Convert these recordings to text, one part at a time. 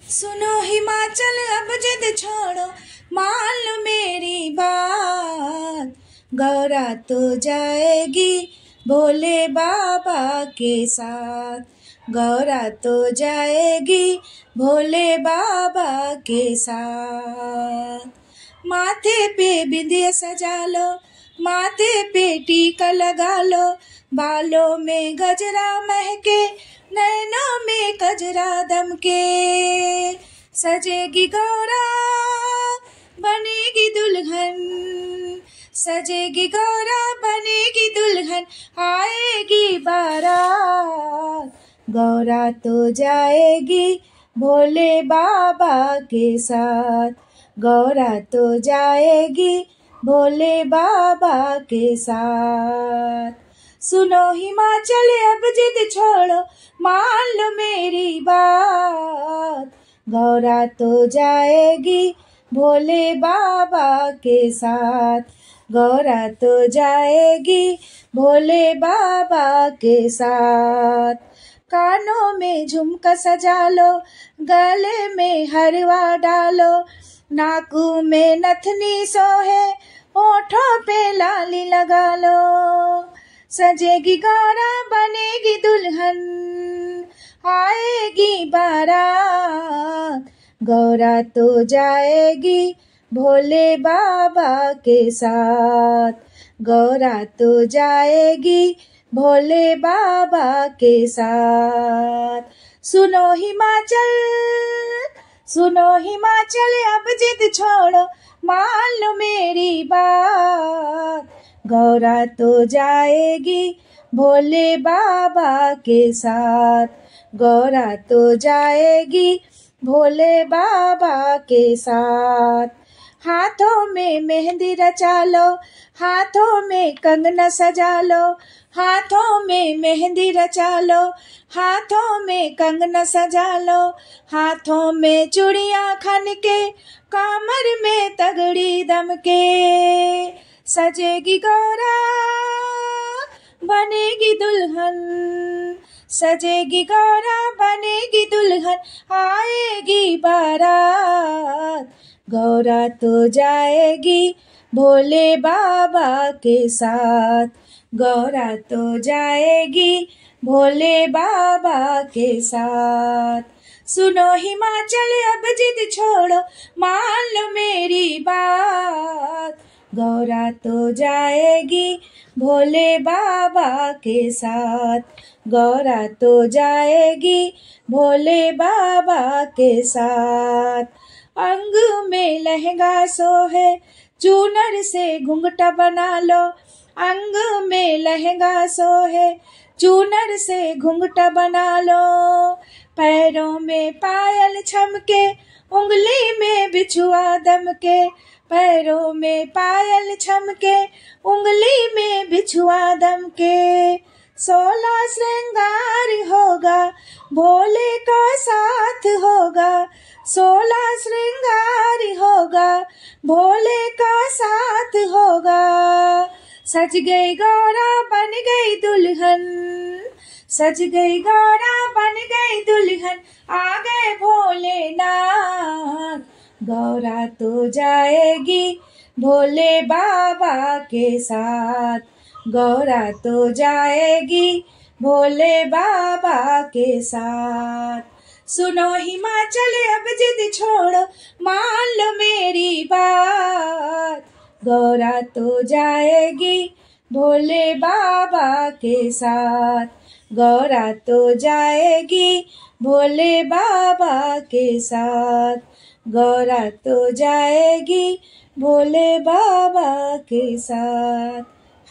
सुनो हिमाचल अब जिद छोड़ो, मान लो मेरी बात। गौरा तो जाएगी भोले बाबा के साथ। गौरा तो जाएगी भोले बाबा के साथ। माथे पे बिंदिया सजा लो, माथे पे टीका लगा लो, बालों में गजरा महके, नैनों में कजरा दमके। सजेगी गौरा बनेगी दुल्हन, सजेगी गौरा बनेगी दुल्हन, आएगी बारात। गौरा तो जाएगी भोले बाबा के साथ। गौरा तो जाएगी भोले बाबा के साथ। सुनो हिमाचल अब जिद छोड़ो, मान लो मेरी बात। गौरा तो जाएगी भोले बाबा के साथ। गौरा तो जाएगी भोले बाबा के साथ। कानों में झुमका सजा लो, गले में हरवा डालो, नाकू में नथनी सोहे, होठों पे लाली लगा लो। सजेगी गौरा बनेगी दुल्हन, आएगी बारात। गौरा तो जाएगी भोले बाबा के साथ। गौरा तो जाएगी भोले बाबा के साथ। सुनो हिमाचल, सुनो हिमाचल अब जिद छोड़ो, मान लो मेरी बात। गौरा तो जाएगी भोले बाबा के साथ। गौरा तो जाएगी भोले बाबा के साथ। हाथों में मेहंदी रचा लो, हाथों में कंगना सजा लो, हाथों में मेहंदी रचा लो, हाथों में कंगना सजा लो, हाथों में चूड़ियां खन के, कमर में तगड़ी दम के। सजेगी गौरा बनेगी दुल्हन, सजेगी गौरा बनेगी दुल्हन, आएगी बारात। गौरा तो जाएगी भोले बाबा के साथ। गौरा तो जाएगी भोले बाबा के साथ। सुनो हिमाचल अब जिद छोड़ो, मान लो मेरी बात। गौरा तो जाएगी भोले बाबा के साथ। गौरा तो जाएगी भोले बाबा के साथ। अंग में लहंगा सोहे, चूनर से घुंघटा बना लो। अंग में लहंगा सोहे, चूनर से घुंघटा बना लो। पैरों में पायल छमके, उंगली में बिछुआ दमके। पैरों में पायल छमके, उंगली में बिछुआ दमके। 16 श्रृंगार होगा, भोले का साथ होगा। 16 श्रृंगार होगा, भोले का साथ होगा। सज गई गौरा बन गई दुल्हन, सज गई गौरा बन गई दुल्हन, आ गए भोलेनाथ। गौरा तो जाएगी भोले बाबा के साथ। गौरा तो जाएगी भोले बाबा के साथ। सुनो हिमाचल अब जिद छोड़ो, मान लो मेरी बात। गौरा तो जाएगी भोले बाबा के साथ। गौरा तो जाएगी भोले बाबा के साथ। गौरा तो जाएगी भोले बाबा के साथ।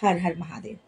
हर हर महादेव।